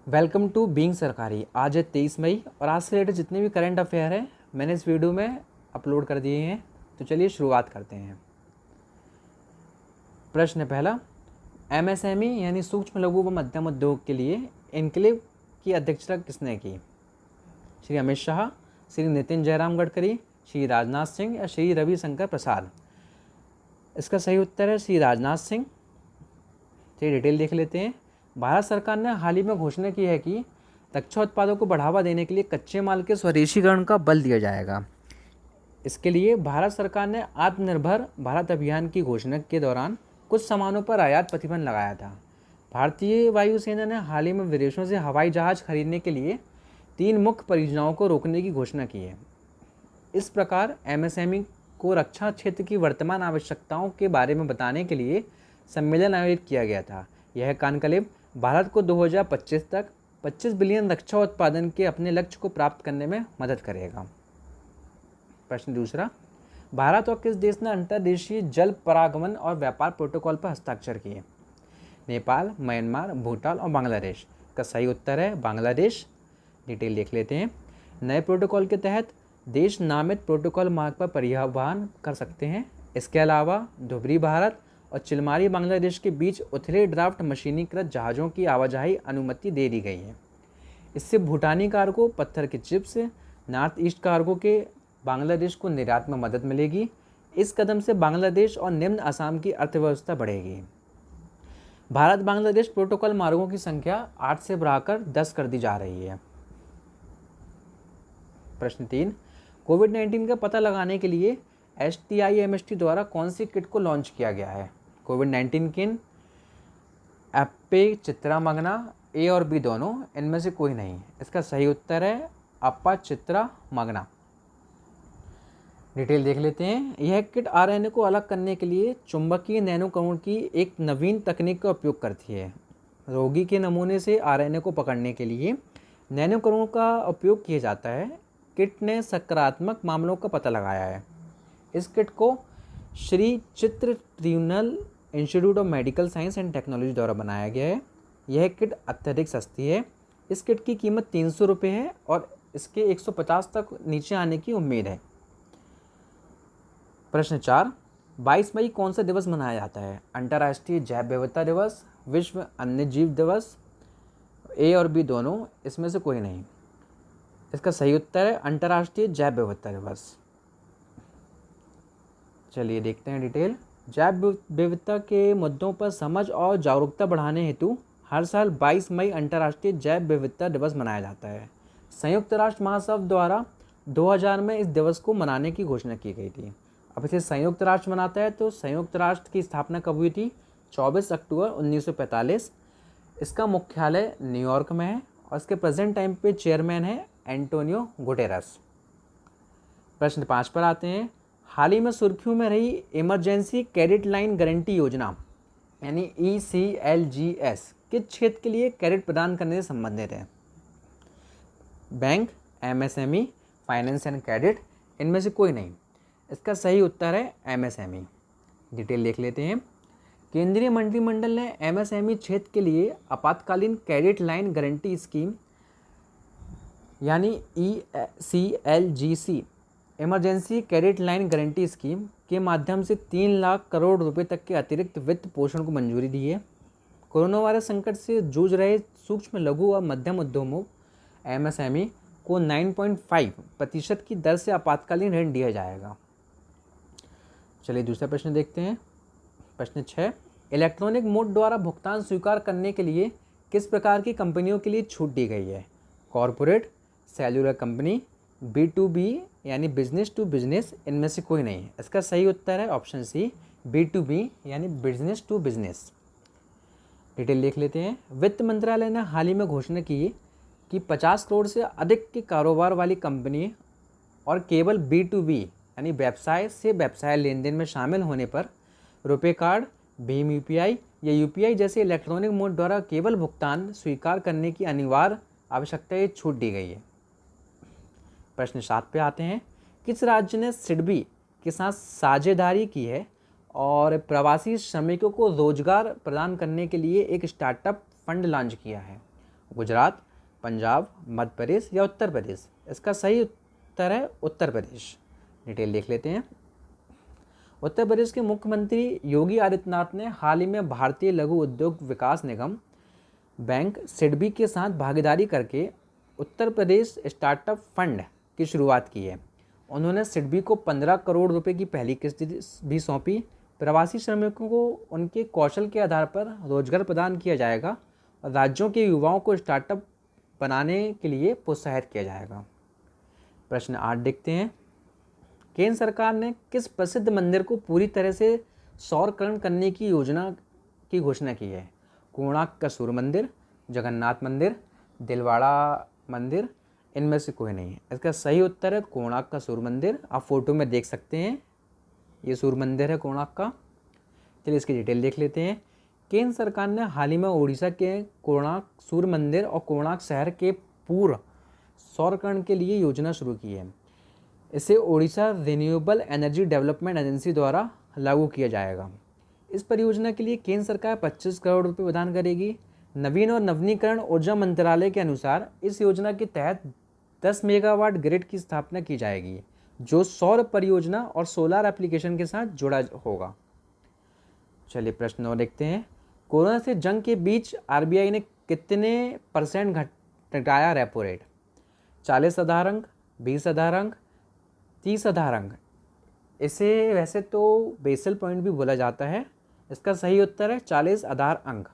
Welcome to being सरकारी। आज है 23 मई और आज से रिलेटेड जितने भी करंट अफेयर हैं मैंने इस वीडियो में अपलोड कर दिए हैं। तो चलिए शुरुआत करते हैं। प्रश्न पहला, एमएसएमई यानी सूक्ष्म लघु व मध्यम उद्योग के लिए एनक्लेव की अध्यक्षता किसने की? श्री अमित शाह, श्री नितिन जयराम गडकरी, श्री राजनाथ सिंह या श्री रविशंकर प्रसाद? इसका सही उत्तर है श्री राजनाथ सिंह। चलिए डिटेल देख लेते हैं। भारत सरकार ने हाल ही में घोषणा की है कि रक्षा उत्पादों को बढ़ावा देने के लिए कच्चे माल के स्वदेशीकरण का बल दिया जाएगा। इसके लिए भारत सरकार ने आत्मनिर्भर भारत अभियान की घोषणा के दौरान कुछ सामानों पर आयात प्रतिबंध लगाया था। भारतीय वायुसेना ने हाल ही में विदेशों से हवाई जहाज खरीदने के लिए 3 मुख्य परियोजनाओं को रोकने की घोषणा की है। इस प्रकार एमएसएमई को रक्षा क्षेत्र की वर्तमान आवश्यकताओं के बारे में बताने के लिए सम्मेलन आयोजित किया गया था। यह कॉन्क्लेव भारत को 2025 तक 25 बिलियन रक्षा उत्पादन के अपने लक्ष्य को प्राप्त करने में मदद करेगा। प्रश्न दूसरा, भारत और किस देश ने अंतर्देशीय जल परागमन और व्यापार प्रोटोकॉल पर हस्ताक्षर किए? नेपाल, म्यांमार, भूटान और बांग्लादेश? का सही उत्तर है बांग्लादेश। डिटेल देख लेते हैं। नए प्रोटोकॉल के तहत देश नामित प्रोटोकॉल मार्ग पर परिवहन कर सकते हैं। इसके अलावा धुबरी भारत और चिलमारी बांग्लादेश के बीच उथले ड्राफ्ट मशीनीकृत जहाज़ों की आवाजाही अनुमति दे दी गई है। इससे भूटानी कार्गो, पत्थर के चिप्स, नॉर्थ ईस्ट कार्गो के बांग्लादेश को निर्यात में मदद मिलेगी। इस कदम से बांग्लादेश और निम्न असम की अर्थव्यवस्था बढ़ेगी। भारत बांग्लादेश प्रोटोकॉल मार्गों की संख्या 8 से बढ़ाकर 10 कर दी जा रही है। प्रश्न 3, कोविड-19 का पता लगाने के लिए STIMST द्वारा कौन सी किट को लॉन्च किया गया है? कोविड-19 किन? एप्पे, चित्रा मगना, ए और बी दोनों? इनमें से कोई नहीं। इसका सही उत्तर है अप्पा चित्रा मगना। डिटेल देख लेते हैं। यह किट आरएनए को अलग करने के लिए चुंबकीय नैनोकणों की एक नवीन तकनीक का उपयोग करती है। रोगी के नमूने से आरएनए को पकड़ने के लिए नैनोकणों का उपयोग किया जाता है। किट ने सकारात्मक मामलों का पता लगाया है। इस किट को श्री चित्र tribunal institute of medical science and technology द्वारा बनाया गया है। यह किट अत्यधिक सस्ती है। इस किट की कीमत 300 रुपये है और इसके 150 तक नीचे आने की उम्मीद है। प्रश्न 4, 22 मई कौन सा दिवस मनाया जाता है? अंतर्राष्ट्रीय जैव विविधता दिवस, विश्व अन्य जीव दिवस? ए और बी दोनों? इसमें से कोई नहीं। इसका सही उत्तर है अंतर्राष्ट्रीय जैव विविधता दिवस। चलिए देखते हैं डिटेल। जैव विविधता के मुद्दों पर समझ और जागरूकता बढ़ाने हेतु हर साल 22 मई अंतर्राष्ट्रीय जैव विविधता दिवस मनाया जाता है। संयुक्त राष्ट्र महासभा द्वारा 2000 में इस दिवस को मनाने की घोषणा की गई थी। अब इसे संयुक्त राष्ट्र मनाता है। तो संयुक्त राष्ट्र की स्थापना कब हुई थी? 24 अक्टूबर 1945। इसका मुख्यालय न्यूयॉर्क में है और इसके प्रेजेंट टाइम पे चेयरमैन है एंटोनियो गुटेरस। प्रश्न 5 पर आते हैं। हाल ही में सुर्खियों में रही इमरजेंसी क्रेडिट लाइन गारंटी योजना यानी ECLGS किस क्षेत्र के लिए क्रेडिट प्रदान करने से संबंधित है? Bank, MSME, finance and credit? इनमें से कोई नहीं। इसका सही उत्तर है MSME। डिटेल देख लेते हैं। केंद्रीय मंत्रिमंडल ने MSME क्षेत्र के लिए आपातकालीन क्रेडिट लाइन गारंटी स्कीम यानी ECLGC emergency credit line guarantee scheme के माध्यम से 3 लाख करोड़ रुपए तक के अतिरिक्त वित्त पोषण को मंजूरी दी है। कोरोना वायरस संकट से जूझ रहे सूक्ष्म लघु और मध्यम उद्यमों MSME को 9.5% की दर से आपातकालीन ऋण दिया जाएगा। चलिए दूसरा प्रश्न देखते हैं। प्रश्न 6, इलेक्ट्रॉनिक मोड द्वारा भुगतान स्वीकार करने के लिए किस प्रकार की कंपनियों के लिए छूट दी गई है? कॉरपोरेट, सेल्युलर कंपनी, B2B यानी बिजनेस टू बिजनेस? इनमें से कोई नहीं। इसका सही उत्तर है ऑप्शन सी B2B यानी बिजनेस टू बिजनेस। डिटेल देख लेते हैं। वित्त मंत्रालय ने हाल ही में घोषणा की कि 50 करोड़ से अधिक के कारोबार वाली कंपनी और केवल B2B यानी व्यवसाय से व्यवसाय लेन देन में शामिल होने पर रुपे कार्ड, भीम UPI या UPI जैसे इलेक्ट्रॉनिक मोड द्वारा केवल भुगतान स्वीकार करने की अनिवार्य आवश्यकता छूट दी गई है। प्रश्न 7 पे आते हैं। किस राज्य ने सिडबी के साथ साझेदारी की है और प्रवासी श्रमिकों को रोजगार प्रदान करने के लिए एक स्टार्टअप फंड लॉन्च किया है? गुजरात, पंजाब, मध्य प्रदेश या उत्तर प्रदेश? इसका सही उत्तर है उत्तर प्रदेश। डिटेल देख लेते हैं। उत्तर प्रदेश के मुख्यमंत्री योगी आदित्यनाथ ने हाल ही में भारतीय लघु उद्योग विकास निगम बैंक सिडबी के साथ भागीदारी करके उत्तर प्रदेश स्टार्टअप फंड की शुरुआत की है। उन्होंने सिडबी को 15 करोड़ रुपए की पहली किस्त भी सौंपी। प्रवासी श्रमिकों को उनके कौशल के आधार पर रोजगार प्रदान किया जाएगा और राज्यों के युवाओं को स्टार्टअप बनाने के लिए प्रोत्साहित किया जाएगा। प्रश्न 8 देखते हैं। केंद्र सरकार ने किस प्रसिद्ध मंदिर को पूरी तरह से सौरकरण करने की योजना की घोषणा की है? कोणार्क का सूर्य मंदिर, जगन्नाथ मंदिर, दिलवाड़ा मंदिर, इनमें से कोई नहीं है। इसका सही उत्तर है कोणार्क का सूर्य मंदिर। आप फोटो में देख सकते हैं, ये सूर्य मंदिर है कोणार्क का। चलिए इसकी डिटेल देख लेते हैं। केंद्र सरकार ने हाल ही में उड़ीसा के कोणार्क सूर्य मंदिर और कोणार्क शहर के पूर्ण सौरकरण के लिए योजना शुरू की है। इसे Orissa renewable energy development agency द्वारा लागू किया जाएगा। इस परियोजना के लिए केंद्र सरकार 25 करोड़ रुपए प्रदान करेगी। नवीन और नवीनीकरण ऊर्जा मंत्रालय के अनुसार इस योजना के तहत 10 मेगावाट ग्रिड की स्थापना की जाएगी, जो सौर परियोजना और सोलर एप्लीकेशन के साथ जुड़ा होगा। चलिए प्रश्न और देखते हैं। कोरोना से जंग के बीच आरबीआई ने कितने % घटाया रेपो रेट? 40 आधार अंक, 20 आधार अंक, 30 आधार अंक? इसे वैसे तो बेसल पॉइंट भी बोला जाता है। इसका सही उत्तर है 40 आधार अंक।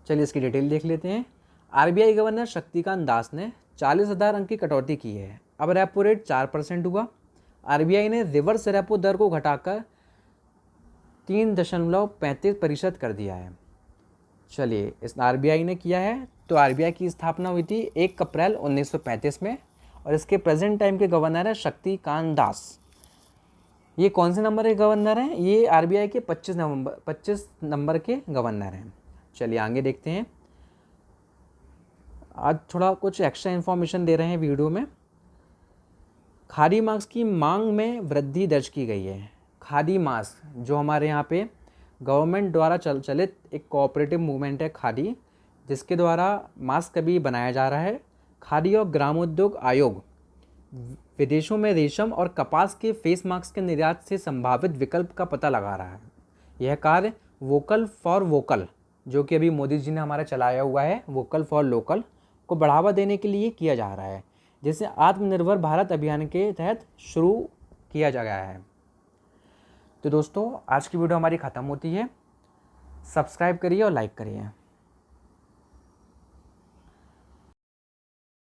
चलिए इसकी डिटेल देख लेते हैं। आरबीआई गवर्नर शक्तिकांत दास ने 40 आधार अंक की कटौती की है। अब रेपो रेट 4% हुआ। आरबीआई ने रिवर्स रेपो दर को घटाकर 3.35% कर दिया है। चलिए इस आरबीआई ने किया है, तो आरबीआई की स्थापना हुई थी 1 अप्रैल 1935 में और इसके प्रेजेंट टाइम के गवर्नर है शक्तिकांत दास। ये कौन से नंबर के गवर्नर हैं? ये आरबीआई के 25 नंबर के गवर्नर हैं। चलिए आगे देखते हैं। आज थोड़ा कुछ एक्स्ट्रा इन्फॉर्मेशन दे रहे हैं वीडियो में। खादी मास्क की मांग में वृद्धि दर्ज की गई है। खादी मास्क जो हमारे यहाँ पे गवर्नमेंट द्वारा चलित एक कोऑपरेटिव मूवमेंट है खादी, जिसके द्वारा मास्क अभी बनाया जा रहा है। खादी और ग्रामोद्योग आयोग विदेशों में रेशम और कपास के फेस मास्क के निर्यात से संभावित विकल्प का पता लगा रहा है। यह कार्य वोकल फॉर वोकल, जो कि अभी मोदी जी ने हमारा चलाया हुआ है, वोकल फॉर लोकल, को बढ़ावा देने के लिए किया जा रहा है, जिसे आत्मनिर्भर भारत अभियान के तहत शुरू किया जा गया है। तो दोस्तों आज की वीडियो हमारी ख़त्म होती है। सब्सक्राइब करिए और लाइक करिए।